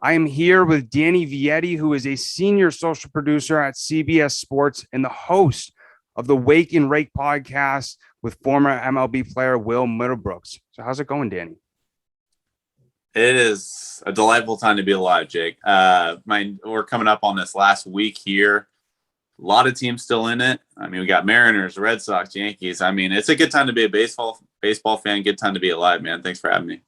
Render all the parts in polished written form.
I am here with Danny Vietti, who is a senior social producer at CBS Sports and the host of the Wake and Rake podcast with former MLB player Will Middlebrooks. So, how's it going, Danny? It is a delightful time to be alive, Jake. We're coming up on this last week here. A lot of teams still in it. I mean, we got Mariners, Red Sox, Yankees. I mean, it's a good time to be a baseball fan. Good time to be alive, man. Thanks for having me.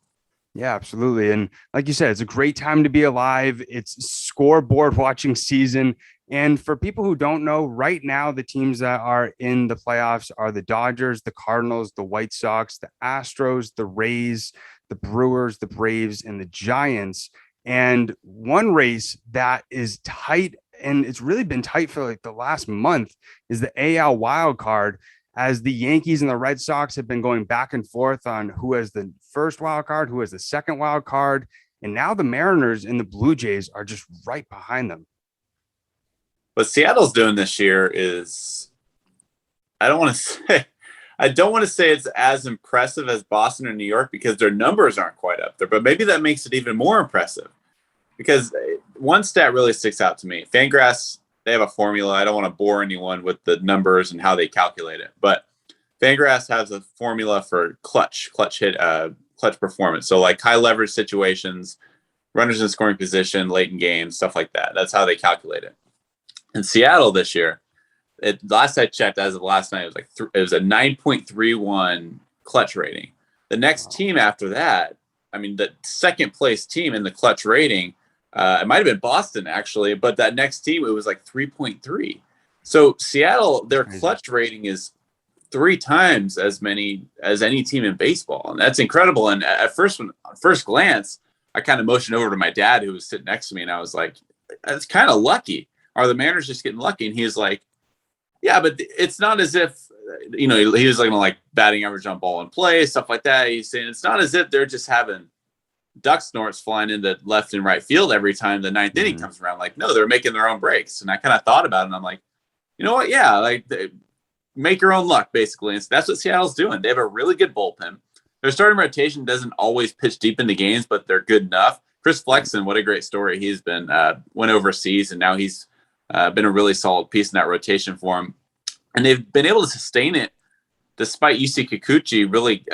Yeah, absolutely. And like you said, it's a great time to be alive. It's scoreboard watching season. And for people who don't know, right now, the teams that are in the playoffs are the Dodgers, the Cardinals, the White Sox, the Astros, the Rays, the Brewers, the Braves, and the Giants. And one race that is tight, and it's really been tight for like the last month, is the AL wild card, as the Yankees and the Red Sox have been going back and forth on who has the first wild card, who has the second wild card. And now the Mariners and the Blue Jays are just right behind them. What Seattle's doing this year is, I don't want to say it's as impressive as Boston or New York because their numbers aren't quite up there, but maybe that makes it even more impressive because one stat really sticks out to me. Fangraphs, they have a formula. I don't want to bore anyone with the numbers and how they calculate it, but Fangraphs has a formula for clutch performance. So like high leverage situations, runners in scoring position, late in games, stuff like that. That's how they calculate it. In Seattle this year, last I checked, as of last night, it was a 9.31 clutch rating. The next team after that, I mean, the second place team in the clutch rating, it might have been Boston actually, but that next team, it was like 3.3. So Seattle, their clutch rating is 3 times as many as any team in baseball, and that's incredible. And at first glance, I kind of motioned over to my dad, who was sitting next to me, and I was like, "That's kind of lucky. Are the Mariners just getting lucky?" And he was like, "Yeah, but it's not as if, he was looking at like batting average on ball in play, stuff like that. He's saying it's not as if they're just having duck snorts flying into left and right field every time the ninth inning comes around. Like, no, they're making their own breaks." And I kind of thought about it, and I'm like, you know what? Yeah, like make your own luck, basically. And so that's what Seattle's doing. They have a really good bullpen. Their starting rotation doesn't always pitch deep into games, but they're good enough. Chris Flexen, what a great story he's been. Went overseas, and now he's been a really solid piece in that rotation for him. And they've been able to sustain it despite UC Kikuchi really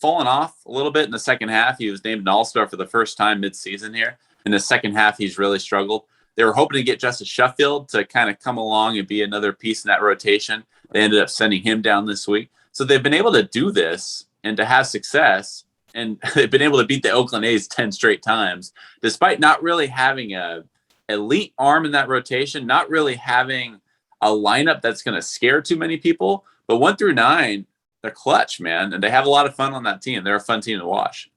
falling off a little bit in the second half. He was named an all-star for the first time mid-season here. In the second half, he's really struggled. They were hoping to get Justice Sheffield to kind of come along and be another piece in that rotation. They ended up sending him down this week. So they've been able to do this and to have success, and they've been able to beat the Oakland A's 10 straight times, despite not really having a elite arm in that rotation, not really having a lineup that's going to scare too many people. But 1 through 9, they're clutch, man, and they have a lot of fun on that team. They're a fun team to watch.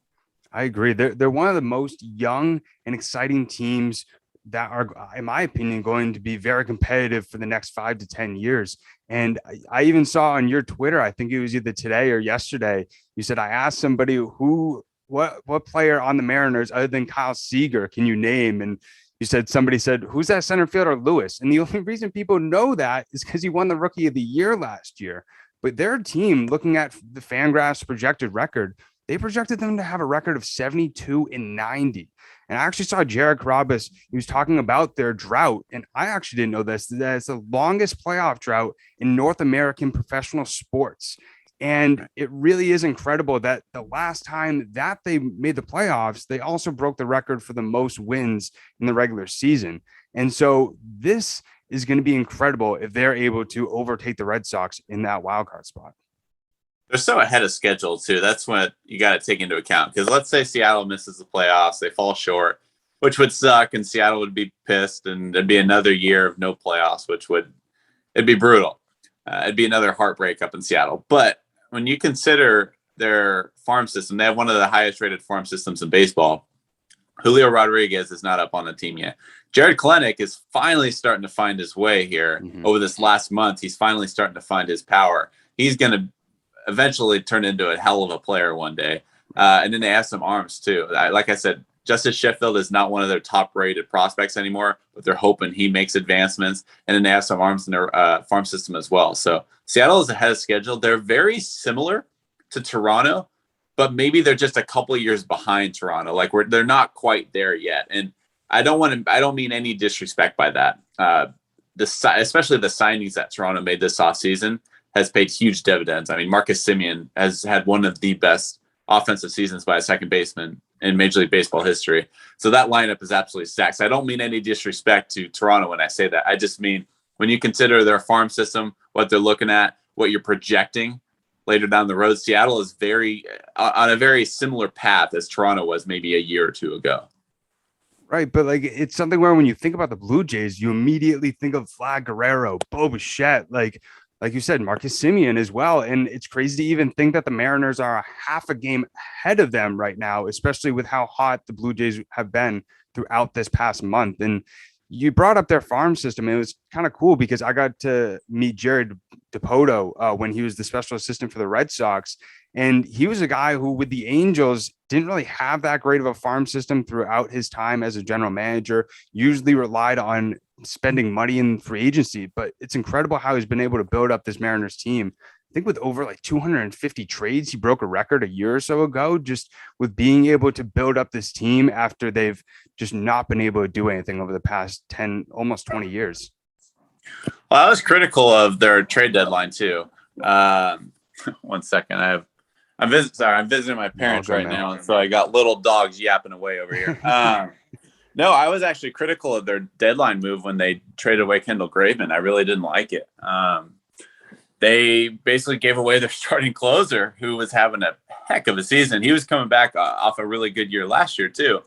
I agree. They're one of the most young and exciting teams that are, in my opinion, going to be very competitive for the next 5 to 10 years. And I even saw on your Twitter, I think it was either today or yesterday, you said, I asked somebody what player on the Mariners other than Kyle Seager can you name? And you said, somebody said, who's that center fielder, Lewis? And the only reason people know that is because he won the Rookie of the Year last year. But their team, looking at the Fangraphs projected record, they projected them to have a record of 72-90. And I actually saw Jared Carrabis. He was talking about their drought. And I actually didn't know this. That it's the longest playoff drought in North American professional sports. And it really is incredible that the last time that they made the playoffs, they also broke the record for the most wins in the regular season. And so this is going to be incredible if they're able to overtake the Red Sox in that wild card spot. They're so ahead of schedule, too. That's what you got to take into account. Because let's say Seattle misses the playoffs, they fall short, which would suck, and Seattle would be pissed, and there'd be another year of no playoffs, it'd be brutal. It'd be another heartbreak up in Seattle. But when you consider their farm system, they have one of the highest rated farm systems in baseball. Julio Rodriguez is not up on the team yet. Jared Kelenic is finally starting to find his way here over this last month. He's finally starting to find his power. He's going to eventually turn into a hell of a player one day. And then they have some arms too. Like I said, Justice Sheffield is not one of their top-rated prospects anymore, but they're hoping he makes advancements. And then they have some arms in their farm system as well. So Seattle is ahead of schedule. They're very similar to Toronto, but maybe they're just a couple of years behind Toronto. Like they're not quite there yet. And I don't mean any disrespect by that. Especially the signings that Toronto made this offseason has paid huge dividends. I mean, Marcus Semien has had one of the best offensive seasons by a second baseman in Major League Baseball history. So that lineup is absolutely stacked. So I don't mean any disrespect to Toronto when I say that. I just mean when you consider their farm system, what they're looking at, what you're projecting later down the road, Seattle is on a very similar path as Toronto was maybe a year or two ago. Right, but like it's something where when you think about the Blue Jays, you immediately think of Vlad Guerrero, Bo Bichette, like you said, Marcus Semien as well. And it's crazy to even think that the Mariners are a half a game ahead of them right now, especially with how hot the Blue Jays have been throughout this past month. And you brought up their farm system. It was kind of cool because I got to meet Jared DePoto when he was the special assistant for the Red Sox. And he was a guy who, with the Angels, didn't really have that great of a farm system throughout his time as a general manager, usually relied on spending money in free agency. But it's incredible how he's been able to build up this Mariners team. I think with over like 250 trades, he broke a record a year or so ago, just with being able to build up this team after they've just not been able to do anything over the past 10, almost 20 years. Well, I was critical of their trade deadline too. 1 second. I'm visiting my parents right now, and so I got little dogs yapping away over here. No, I was actually critical of their deadline move when they traded away Kendall Graveman. I really didn't like it. They basically gave away their starting closer, who was having a heck of a season. He was coming back off a really good year last year too.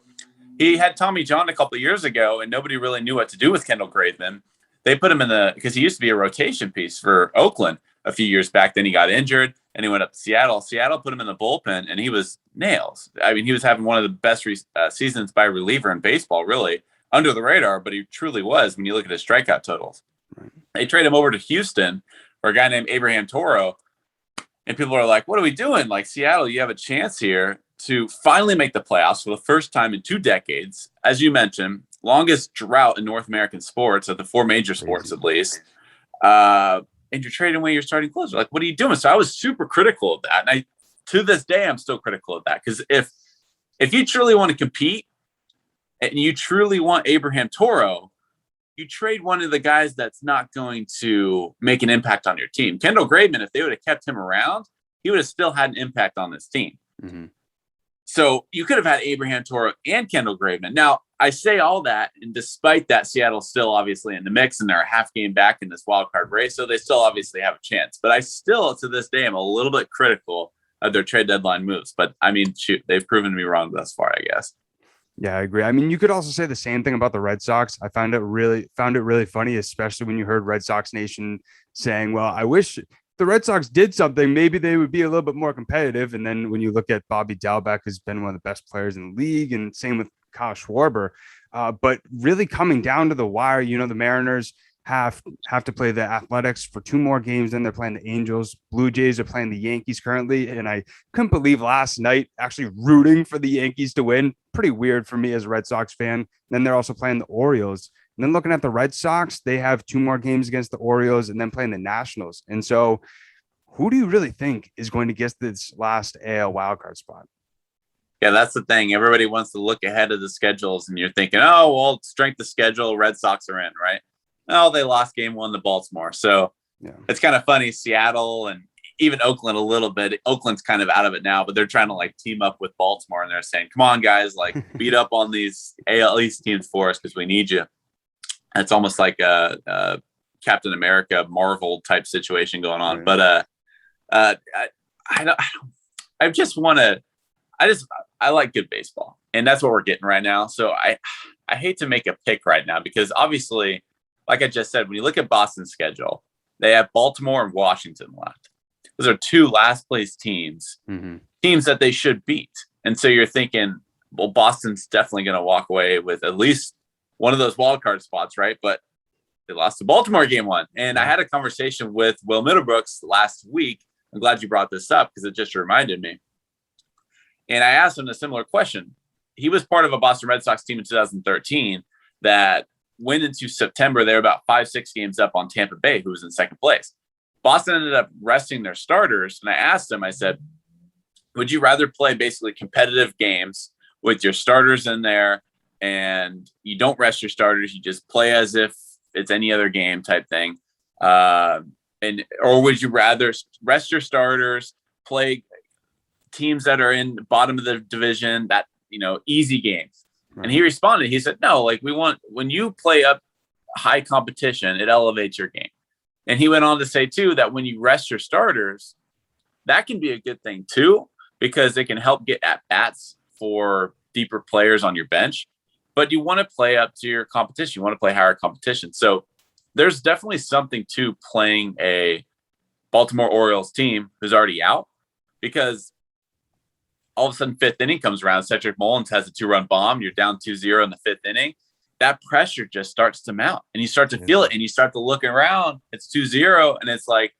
He had Tommy John a couple of years ago, and nobody really knew what to do with Kendall Graveman. They put him because he used to be a rotation piece for Oakland a few years back. Then he got injured and he went up to Seattle. Seattle put him in the bullpen and he was nails. I mean, he was having one of the best seasons by reliever in baseball, really under the radar, but he truly was when you look at his strikeout totals. Right. They trade him over to Houston for a guy named Abraham Toro. And people are like, what are we doing? Like, Seattle, you have a chance here to finally make the playoffs for the first time in 2 decades. As you mentioned, longest drought in North American sports, of the 4 major sports at least. And you're trading away your starting closer. Like, what are you doing? So I was super critical of that. And to this day, I'm still critical of that. Because if you truly want to compete and you truly want Abraham Toro, you trade one of the guys that's not going to make an impact on your team. Kendall Graveman, if they would have kept him around, he would have still had an impact on this team. Mm-hmm. So you could have had Abraham Toro and Kendall Graveman. Now, I say all that, and despite that, Seattle's still obviously in the mix, and they're a half game back in this wild card race, so they still obviously have a chance. But I still, to this day, am a little bit critical of their trade deadline moves. But, I mean, shoot, they've proven to me wrong thus far, I guess. Yeah, I agree. I mean, you could also say the same thing about the Red Sox. I found it really funny, especially when you heard Red Sox Nation saying, well, I wish the Red Sox did something, maybe they would be a little bit more competitive. And then when you look at Bobby Dalbec, who's been one of the best players in the league, and same with Kyle Schwarber. But really coming down to the wire, the Mariners have to play the Athletics for 2 more games. Then they're playing the Angels. Blue Jays are playing the Yankees currently. And I couldn't believe last night actually rooting for the Yankees to win. Pretty weird for me as a Red Sox fan. And then they're also playing the Orioles. And then looking at the Red Sox, they have 2 more games against the Orioles and then playing the Nationals. And so who do you really think is going to get this last AL wildcard spot? Yeah, that's the thing. Everybody wants to look ahead of the schedules, and you're thinking, oh, well, strength of schedule, Red Sox are in, right? Oh, they lost game 1 to Baltimore. So It's kind of funny. Seattle and even Oakland a little bit. Oakland's kind of out of it now, but they're trying to like team up with Baltimore, and they're saying, come on, guys, like beat up on these AL East teams for us because we need you. And it's almost like a Captain America Marvel type situation going on. Right. But I just want to. I like good baseball, and that's what we're getting right now. So I hate to make a pick right now because obviously, like I just said, when you look at Boston's schedule, they have Baltimore and Washington left. Those are 2 last place teams, teams that they should beat. And so you're thinking, well, Boston's definitely going to walk away with at least one of those wild card spots, right? But they lost to Baltimore game 1. And I had a conversation with Will Middlebrooks last week. I'm glad you brought this up because it just reminded me. And I asked him a similar question. He was part of a Boston Red Sox team in 2013 that went into September. They were about 5-6 games up on Tampa Bay, who was in second place. Boston ended up resting their starters. And I asked him, I said, would you rather play basically competitive games with your starters in there and you don't rest your starters. You just play as if it's any other game type thing. Or would you rather rest your starters, play teams that are in the bottom of the division, that, easy games? Right. And he responded, he said, no, like, when you play up high competition, it elevates your game. And he went on to say too, that when you rest your starters, that can be a good thing too, because it can help get at bats for deeper players on your bench. But you want to play up to your competition. You want to play higher competition. So there's definitely something to playing a Baltimore Orioles team who's already out, because all of a sudden fifth inning comes around. Cedric Mullins has a 2-run bomb. You're down 2-0 in the fifth inning. That pressure just starts to mount, and you start to feel it, and you start to look around. It's 2-0, and it's like,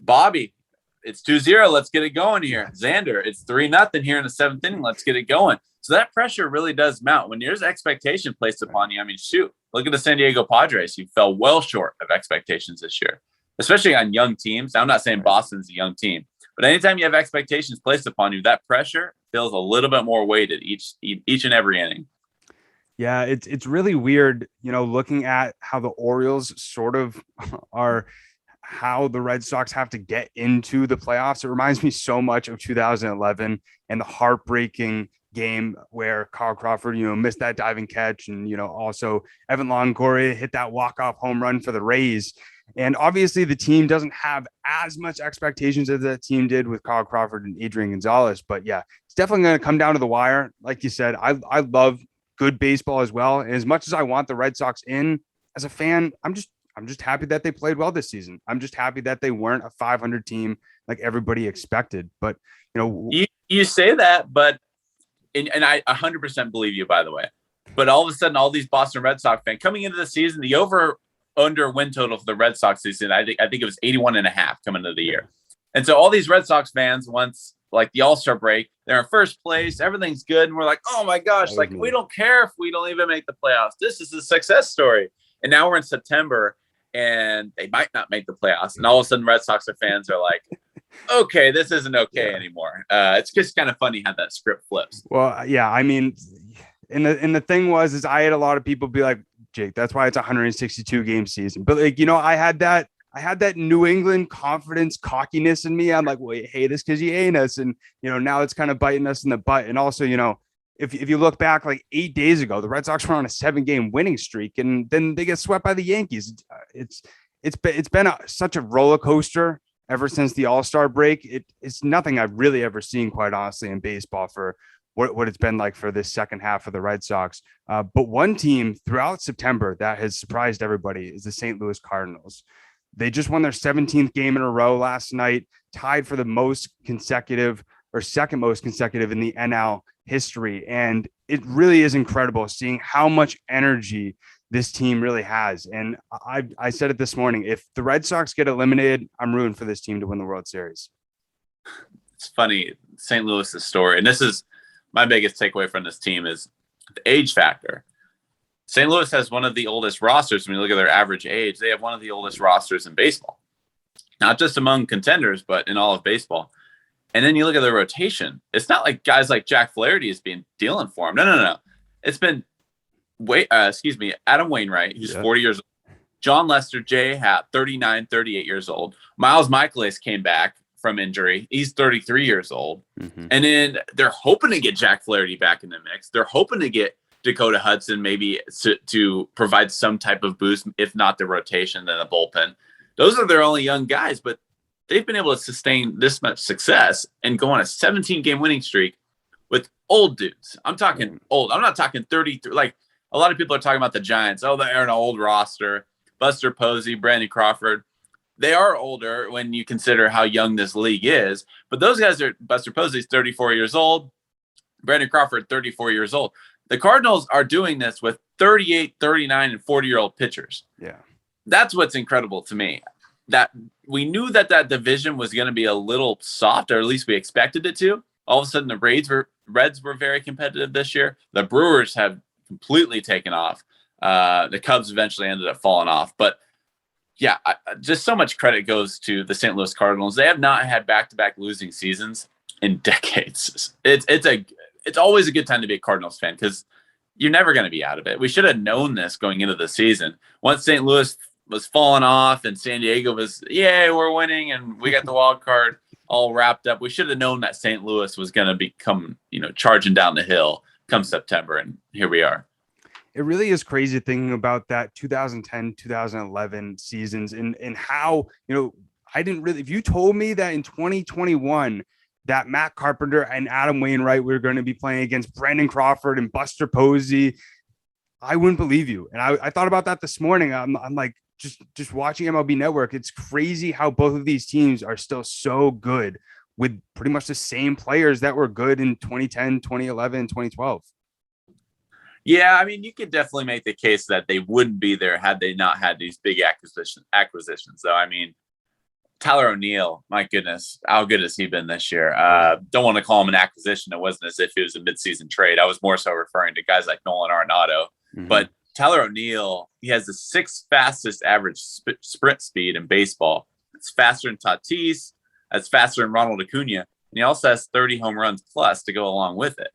Bobby, it's 2-0. Let's get it going here. Xander, it's 3-0 here in the seventh inning. Let's get it going. So that pressure really does mount when there's expectation placed upon you. I mean, shoot, look at the San Diego Padres, who fell well short of expectations this year, especially on young teams. Now, I'm not saying Boston's a young team, but anytime you have expectations placed upon you, that pressure feels a little bit more weighted each and every inning. Yeah, it's really weird, looking at how the Orioles sort of are, how the Red Sox have to get into the playoffs. It reminds me so much of 2011 and the heartbreaking game where Kyle Crawford, missed that diving catch, and, also Evan Longoria hit that walk-off home run for the Rays. And obviously the team doesn't have as much expectations as that team did with Kyle Crawford and Adrian Gonzalez. But yeah, it's definitely going to come down to the wire. Like you said, I love good baseball as well. And as much as I want the Red Sox in, as a fan, I'm just happy that they played well this season. I'm just happy that they weren't a 500 team like everybody expected. But you say that, but and I 100% believe you, by the way. But all of a sudden, all these Boston Red Sox fans coming into the season, the over/under win total for the Red Sox season, I think it was 81.5 coming into the year. And so all these Red Sox fans, once like the All-Star break, they're in first place, everything's good, and we're like, oh my gosh, like we don't care if we don't even make the playoffs. This is a success story. And now we're in September, and they might not make the playoffs. And all of a sudden, Red Sox fans are like, okay, this isn't okay anymore. It's just kind of funny how that script flips. Well, yeah, I mean, and the thing is I had a lot of people be like, Jake, that's why it's a 162 game season. But like, I had that New England confidence, cockiness in me. I'm like, well, you hate us because you ain't us. And, now it's kind of biting us in the butt. And also, if you look back like 8 days ago, the Red Sox were on a 7-game winning streak, and then they get swept by the Yankees. It's been such a roller coaster ever since the All-Star break. It's nothing I've really ever seen, quite honestly, in baseball for what it's been like for this second half of the Red Sox. But one team throughout September that has surprised everybody is the St. Louis Cardinals. They just won their 17th game in a row last night, tied for the most consecutive or second most consecutive in the NL history. And it really is incredible seeing how much energy this team really has. And I said it this morning, if the Red Sox get eliminated, I'm rooting for this team to win the World Series. It's funny, St. Louis's story. And this is my biggest takeaway from this team is the age factor. St. Louis has one of the oldest rosters. When you look at their average age, they have one of the oldest rosters in baseball, not just among contenders, but in all of baseball. And then you look at their rotation. It's not like guys like Jack Flaherty is being dealing for him. No. It's been Adam Wainwright, who's 40 years old. John Lester, J. Happ, 39, 38 years old. Miles Michaelis came back from injury. He's 33 years old. Mm-hmm. And then they're hoping to get Jack Flaherty back in the mix. They're hoping to get Dakota Hudson maybe to provide some type of boost, if not the rotation, then the bullpen. Those are their only young guys, but they've been able to sustain this much success and go on a 17-game winning streak with old dudes. I'm talking old. I'm not talking 33. Like a lot of people are talking about the Giants. Oh, they're an old roster. Buster Posey, Brandon Crawford. They are older when you consider how young this league is. But those guys are, Buster Posey's 34 years old. Brandon Crawford, 34 years old. The Cardinals are doing this with 38, 39, and 40-year-old pitchers. Yeah. That's what's incredible to me. That we knew that division was going to be a little soft, or at least we expected it to. All of a sudden, the Reds were very competitive this year. The Brewers have completely taken off. The Cubs eventually ended up falling off. But, yeah, just so much credit goes to the St. Louis Cardinals. They have not had back-to-back losing seasons in decades. It's always a good time to be a Cardinals fan because you're never going to be out of it. We should have known this going into the season. Once St. Louis was falling off and San Diego was, yay, we're winning and we got the wild card all wrapped up. We should have known that St. Louis was going to become, charging down the hill come September. And here we are. It really is crazy thinking about that 2010, 2011 seasons and how, I didn't really, if you told me that in 2021, that Matt Carpenter and Adam Wainwright were going to be playing against Brandon Crawford and Buster Posey, I wouldn't believe you. And I thought about that this morning. I'm like, just watching MLB Network. It's crazy how both of these teams are still so good with pretty much the same players that were good in 2010, 2011, 2012. Yeah, I mean, you could definitely make the case that they wouldn't be there had they not had these big acquisitions. Though, I mean, Tyler O'Neill, my goodness, how good has he been this year? Don't want to call him an acquisition. It wasn't as if it was a midseason trade. I was more so referring to guys like Nolan Arenado. Mm-hmm. But Tyler O'Neill, he has the sixth fastest average sprint speed in baseball. It's faster than Tatis. That's faster than Ronald Acuna. And he also has 30 home runs plus to go along with it.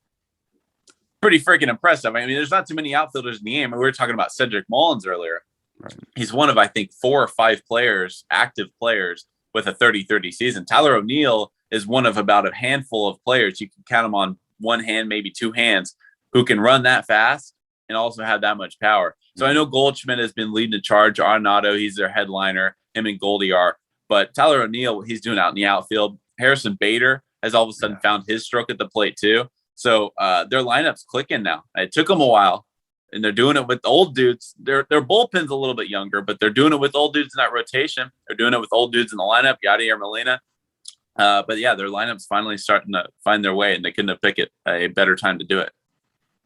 Pretty freaking impressive. I mean, there's not too many outfielders in the game. We were talking about Cedric Mullins earlier. Right. He's one of, I think, 4 or 5 players, active players, with a 30-30 season. Tyler O'Neill is one of about a handful of players. You can count them on one hand, maybe 2 hands, who can run that fast and also have that much power. So I know Goldschmidt has been leading the charge. Arenado, he's their headliner. Him and Goldie are. But Tyler O'Neill, what he's doing out in the outfield. Harrison Bader has all of a sudden found his stroke at the plate too. So their lineup's clicking now. It took them a while, and they're doing it with old dudes. Their bullpen's a little bit younger, but they're doing it with old dudes in that rotation. They're doing it with old dudes in the lineup, Yadier Molina. But yeah, their lineup's finally starting to find their way, and they couldn't have picked a better time to do it.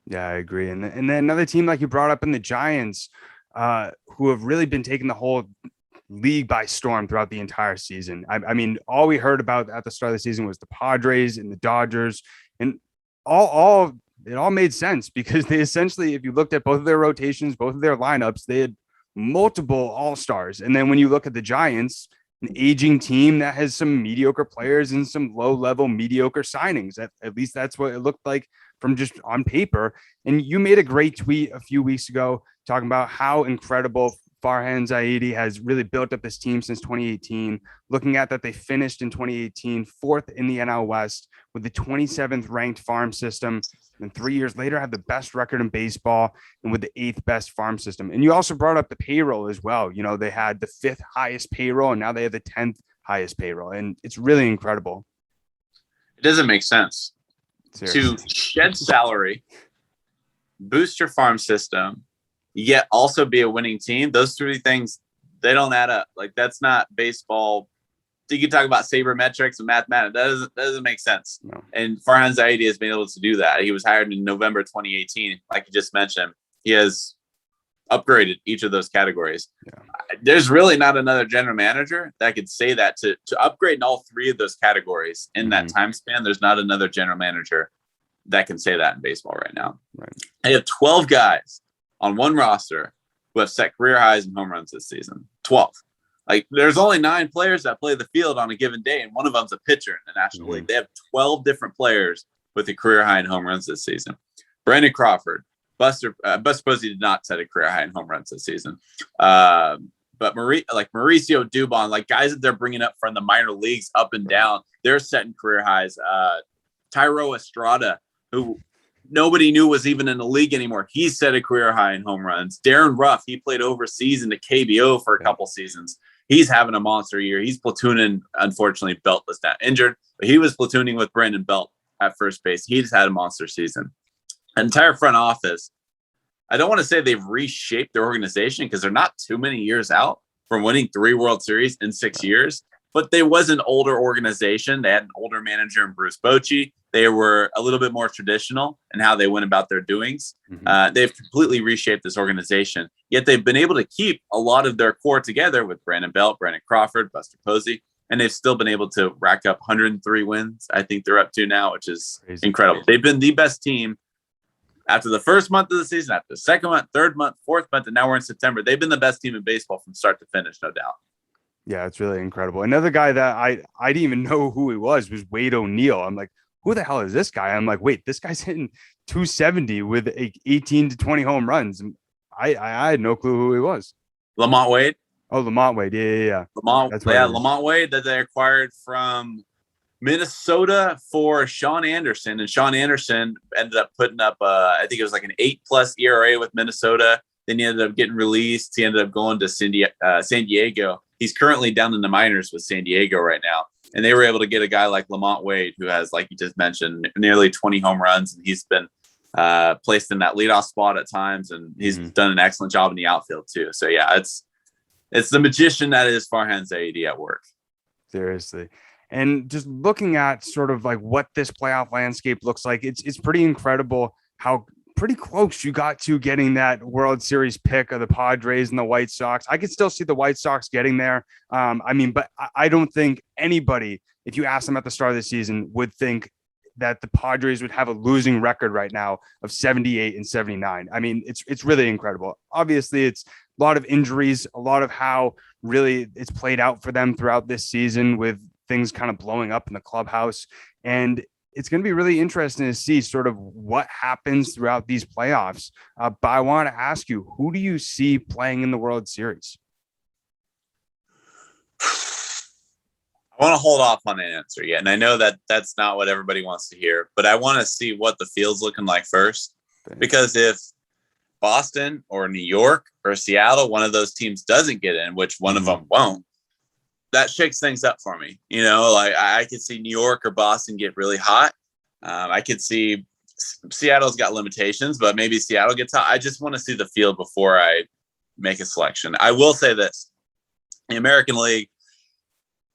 Yeah, I agree. And then another team like you brought up in the Giants, who have really been taking the whole league by storm throughout the entire season. I mean, all we heard about at the start of the season was the Padres and the Dodgers, and it all made sense because they essentially, if you looked at both of their rotations, both of their lineups, they had multiple all-stars. And then when you look at the Giants, an aging team that has some mediocre players and some low-level mediocre signings. At least that's what it looked like from just on paper. And you made a great tweet a few weeks ago talking about how incredible Farhan Zaidi has really built up this team since 2018. Looking at that, they finished in 2018 4th in the NL West with the 27th ranked farm system. And 3 years later, have the best record in baseball and with the 8th best farm system. And you also brought up the payroll as well. You know, they had the 5th highest payroll, and now they have the 10th highest payroll. And it's really incredible. It doesn't make sense. Seriously. To shed salary, boost your farm system, yet also be a winning team. Those 3 things, they don't add up. Like, that's not baseball. You can talk about sabermetrics and mathematics. That doesn't make sense. No. And Farhan Zaidi has been able to do that. He was hired in November 2018. Like you just mentioned, he has upgraded each of those categories. Yeah. There's really not another general manager that could say that to upgrade in all 3 of those categories in that time span. There's not another general manager that can say that in baseball right now. Right. I have 12 guys on one roster who have set career highs in home runs this season. 12. Like, there's only 9 players that play the field on a given day, and one of them's a pitcher in the National League. They have 12 different players with a career high in home runs this season. Brandon Crawford, Buster Posey did not set a career high in home runs this season. But Mauricio Dubon, like guys that they're bringing up from the minor leagues up and down, they're setting career highs. Tyro Estrada, who nobody knew was even in the league anymore, he set a career high in home runs. Darren Ruff, he played overseas in the KBO for a couple seasons. He's having a monster year. He's platooning. Unfortunately, Belt was not injured, but he was platooning with Brandon Belt at first base. He's had a monster season. The entire front office, I don't want to say they've reshaped their organization because they're not too many years out from winning 3 World Series in 6 years, but they was an older organization. They had an older manager in Bruce Bochy. They were a little bit more traditional in how they went about their doings. They've completely reshaped this organization, yet they've been able to keep a lot of their core together with Brandon Belt, Brandon Crawford, Buster Posey, and they've still been able to rack up 103 wins. I think they're up to now, which is incredible. They've been the best team after the first month of the season, after the second month, third month, fourth month, and now we're in September. They've been the best team in baseball from start to finish, no doubt. Yeah, it's really incredible. Another guy that I didn't even know who he was Wade O'Neill. I'm like, who the hell is this guy? I'm like, wait, this guy's hitting 270 with 18 to 20 home runs. And I had no clue who he was. Lamont Wade. Oh, Lamont Wade. Yeah. Lamont Wade that they acquired from Minnesota for Sean Anderson, and Sean Anderson ended up putting up, I think it was like an 8+ ERA with Minnesota. Then he ended up getting released. He ended up going to San Diego. He's currently down in the minors with San Diego right now. And they were able to get a guy like Lamont Wade, who has, like you just mentioned, nearly 20 home runs. And he's been placed in that leadoff spot at times. And he's done an excellent job in the outfield too. So yeah, it's the magician that is Farhan Zaidi at work. Seriously. And just looking at sort of like what this playoff landscape looks like, it's pretty incredible how pretty close you got to getting that World Series pick of the Padres and the White Sox. I could still see the White Sox getting there. But I don't think anybody, if you ask them at the start of the season, would think that the Padres would have a losing record right now of 78 and 79. I mean, it's really incredible. Obviously, it's a lot of injuries, a lot of how really it's played out for them throughout this season with things kind of blowing up in the clubhouse. And it's going to be really interesting to see sort of what happens throughout these playoffs. But I want to ask you, who do you see playing in the World Series? I want to hold off on an answer yet. And I know that that's not what everybody wants to hear, but I want to see what the field's looking like first. Because if Boston or New York or Seattle, one of those teams doesn't get in, which one of them won't, that shakes things up for me. You know, like I could see New York or Boston get really hot. I could see Seattle's got limitations, but maybe Seattle gets hot. I just want to see the field before I make a selection. I will say this. The American League,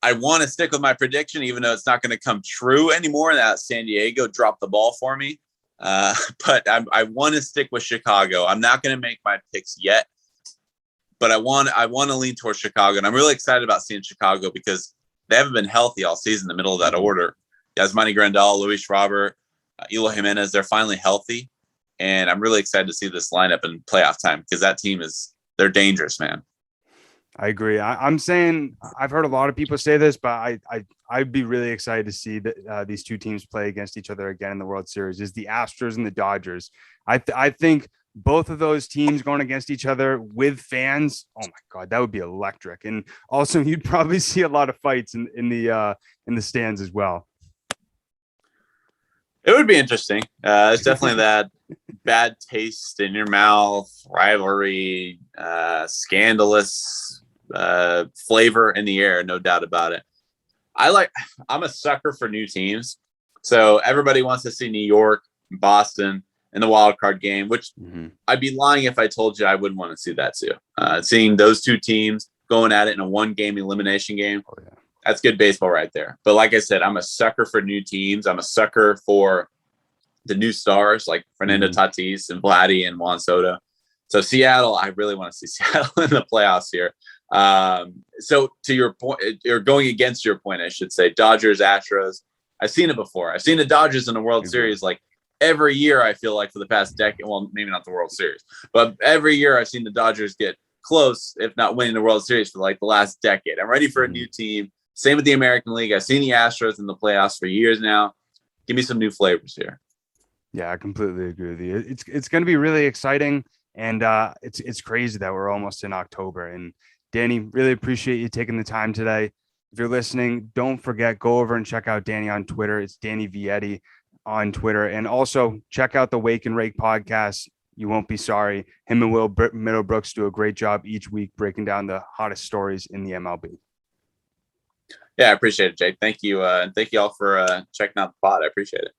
I want to stick with my prediction, even though it's not going to come true anymore. That San Diego dropped the ball for me. But I want to stick with Chicago. I'm not going to make my picks yet, but I want to lean towards Chicago. And I'm really excited about seeing Chicago because they haven't been healthy all season, the middle of that order. Yasmani Grandal, Luis Robert, Eloy Jimenez, they're finally healthy. And I'm really excited to see this lineup in playoff time because that team they're dangerous, man. I agree. I'm saying I've heard a lot of people say this, but I'd be really excited to see that these two teams play against each other again in the World Series. Is the Astros and the Dodgers. I think both of those teams going against each other with fans. Oh my God, that would be electric. And also, you'd probably see a lot of fights in the stands as well. It would be interesting. It's definitely that bad taste in your mouth, rivalry, scandalous flavor in the air, no doubt about it. I'm a sucker for new teams. So everybody wants to see New York, Boston in the wild card game, which I'd be lying if I told you I wouldn't want to see that too. Seeing those two teams going at it in a 1-game elimination game. Oh, yeah. That's good baseball right there. But like I said, I'm a sucker for new teams. I'm a sucker for the new stars like Fernando Tatis and Vladdy and Juan Soto. So Seattle, I really want to see Seattle in the playoffs here. So to your point, or going against your point, I should say, Dodgers, Astros. I've seen it before. I've seen the Dodgers in the World Series like every year, I feel like, for the past decade. Well, maybe not the World Series, but every year I've seen the Dodgers get close, if not winning the World Series for like the last decade. I'm ready for a new team. Same with the American League. I've seen the Astros in the playoffs for years now. Give me some new flavors here. Yeah, I completely agree with you. It's going to be really exciting, and it's crazy that we're almost in October. And Danny, really appreciate you taking the time today. If you're listening, don't forget, go over and check out Danny on Twitter. It's Danny Vietti on Twitter, and also check out the Wake and Rake podcast. You won't be sorry. Him and Will Middlebrooks do a great job each week breaking down the hottest stories in the MLB. Yeah, I appreciate it, Jake. Thank you. And thank you all for checking out the pod. I appreciate it.